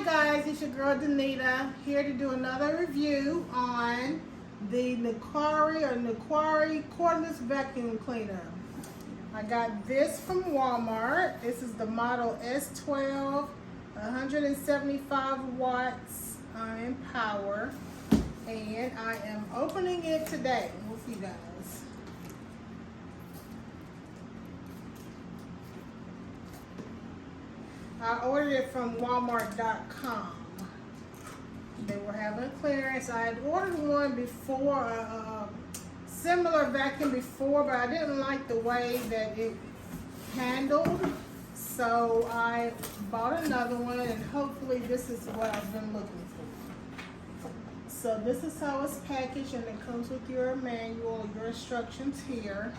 Hi guys, it's your girl Danita here to do another review on the Nequare Cordless Vacuum Cleaner. I got this from Walmart. This is the model S12, 175 watts in power, and I am opening it today with you guys. I ordered it from Walmart.com. They were having clearance. I had ordered one before, a similar vacuum before, but I didn't like the way that it handled. So I bought another one, and hopefully this is what I've been looking for. So this is how it's packaged, and it comes with your manual, your instructions here.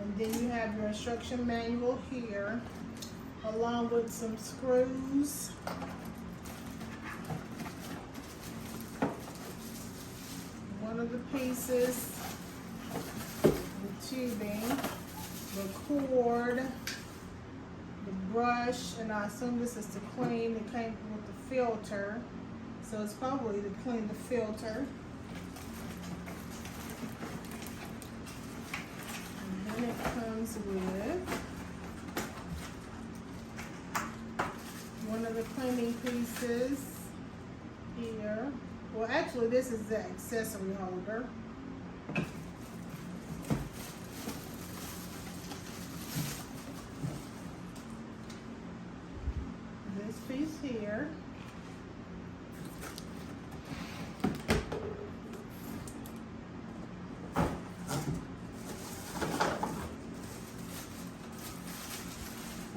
And then you have your instruction manual here, along with some screws, one of the pieces, the tubing, the cord, the brush, and I assume this is to clean. It came with the filter, so it's probably to clean the filter. And then it comes with one of the cleaning pieces here. Well, actually, this is the accessory holder. This piece here.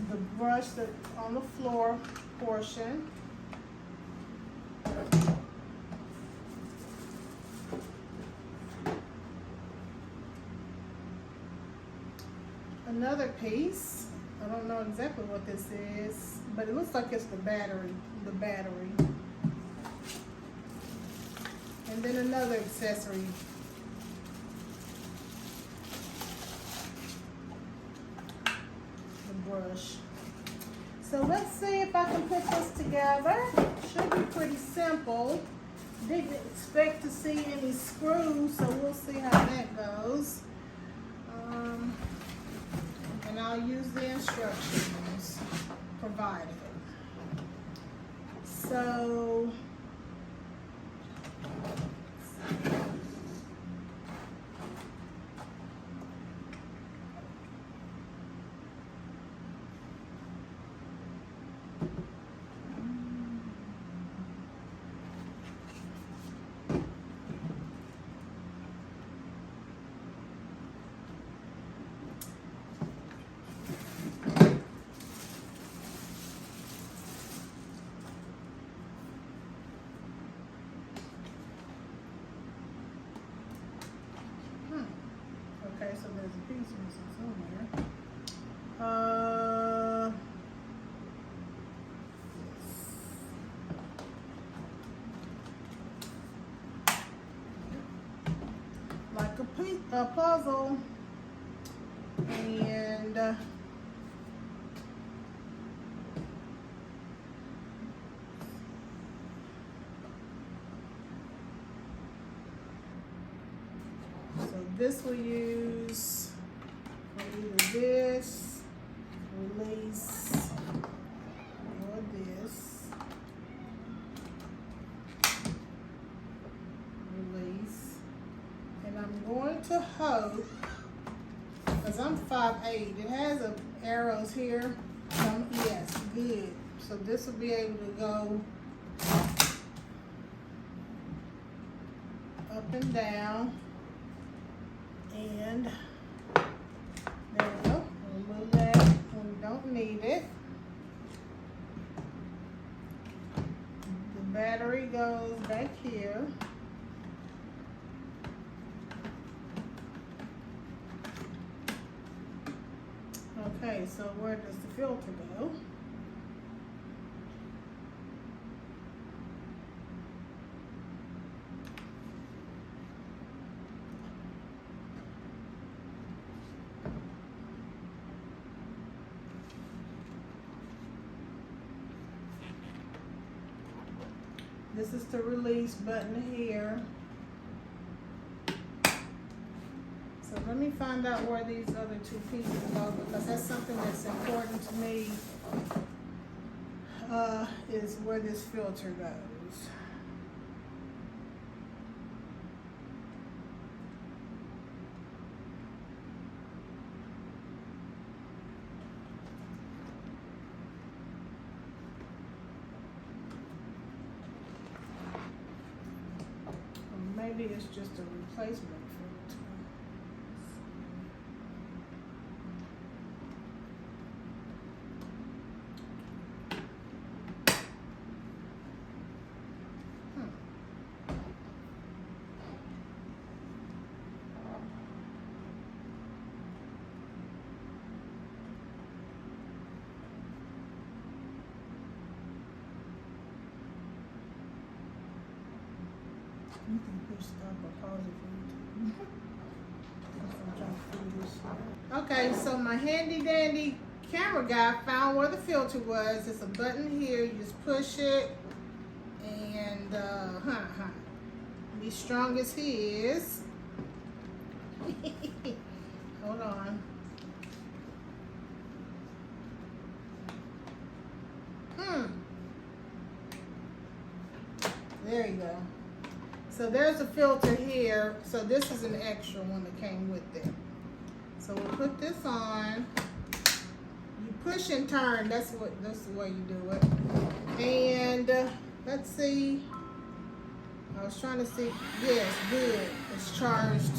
The brush that's on the floor portion. Another piece. I don't know exactly what this is, but it looks like it's the battery. And then another accessory. The brush. So let's see if I can put this together. Should be pretty simple. Didn't expect to see any screws, so we'll see how that goes. And I'll use the instructions provided. So, okay, so there's a piece missing somewhere. Like a puzzle, and so this we use for either this, release, or this, release. And I'm going to hope, because I'm 5'8", it has arrows here. Yes, good. So this will be able to go up and down. And there we go. Remove that when we don't need it. The battery goes back here. Okay, so where does the filter go? This is the release button here. So let me find out where these other two pieces go, because that's something that's important to me, is where this filter goes. Maybe it's just a replacement filter. You can push stop or pause if you need to. Okay, so my handy dandy camera guy found where the filter was. It's a button here. You just push it, and be strong as he is. Hold on. There you go. So there's a filter here. So this is an extra one that came with it. So we'll put this on. You push and turn. That's the way you do it. And let's see. I was trying to see. Yes, good. It's charged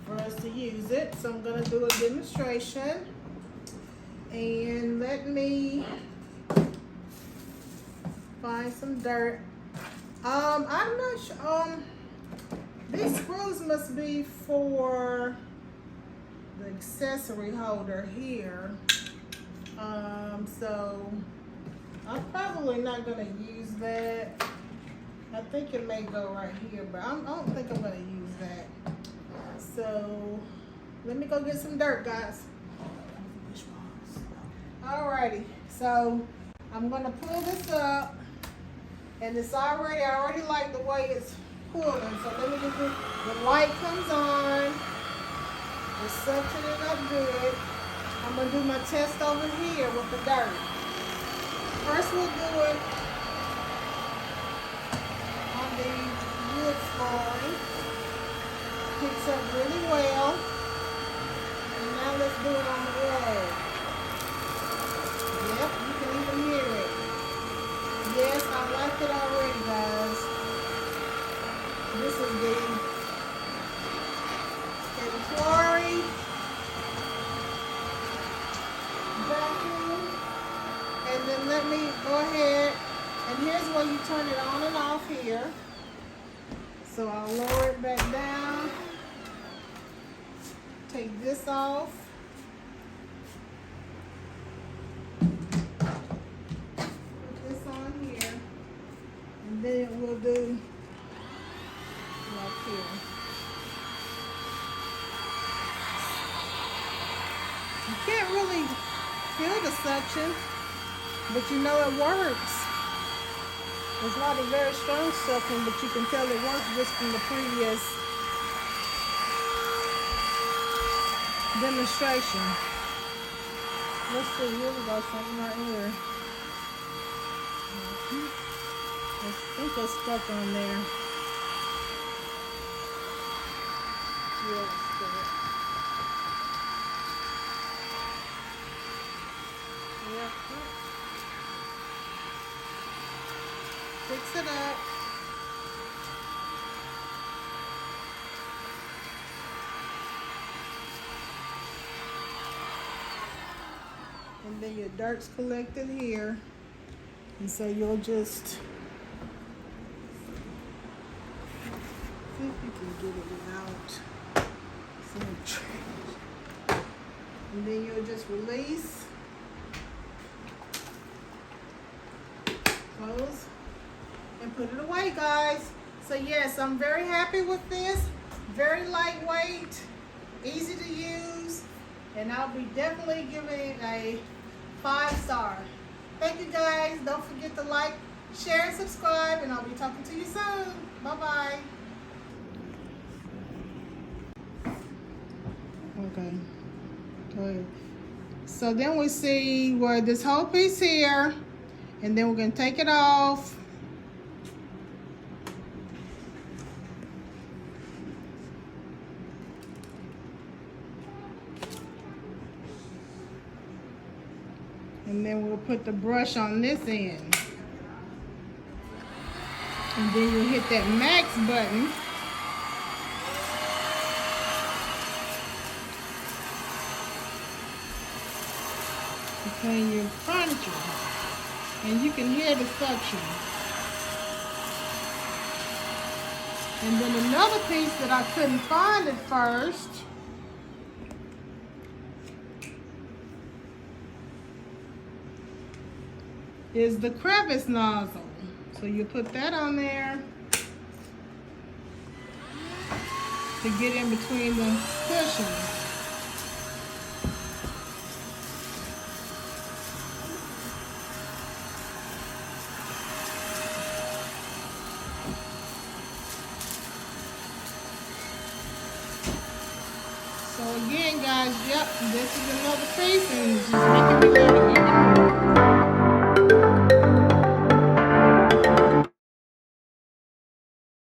for us to use it. So I'm gonna do a demonstration. And let me find some dirt. I'm not sure. These screws must be for the accessory holder here. So I'm probably not gonna use that. I think it may go right here, but I don't think I'm gonna use that. So let me go get some dirt, guys. Alrighty, so I'm gonna pull this up. And it's I already like the way it's pulling. So let me just do, the light comes on. It's suctioning up good. I'm gonna do my test over here with the dirt. First we'll do it on the wood flooring. Picks up really well. And now let's do it on the road. Yep, you can even hear it. Yes, I like it already, guys. This is the Nequare vacuum. And then let me go ahead, and here's where you turn it on and off here. So I'll lower it back down. Take this off. Then we'll do like here. You can't really feel the suction, but you know it works. It's not a very strong suction, but you can tell it works just from the previous demonstration. Let's see, here we go, something right here. I think it's stuck on there. Yeah, it's stuck. Yep. Fix it up. And then your dirt's collected here. And so you'll just see if you can get it without some trash. And then you'll just release, close, and put it away, guys. So yes, I'm very happy with this. Very lightweight, easy to use, and I'll be definitely giving it a 5-star. Thank you, guys. Don't forget to like, share, and subscribe, and I'll be talking to you soon. Bye-bye. Okay. Good. So then we see where this whole piece here, and then we're going to take it off. And then we'll put the brush on this end. And then you'll hit that max button. To clean your furniture. And you can hear the suction. And then another piece that I couldn't find at first is the crevice nozzle. So you put that on there to get in between the cushions. So again, guys, yep, this is another piece, and it's just making me learn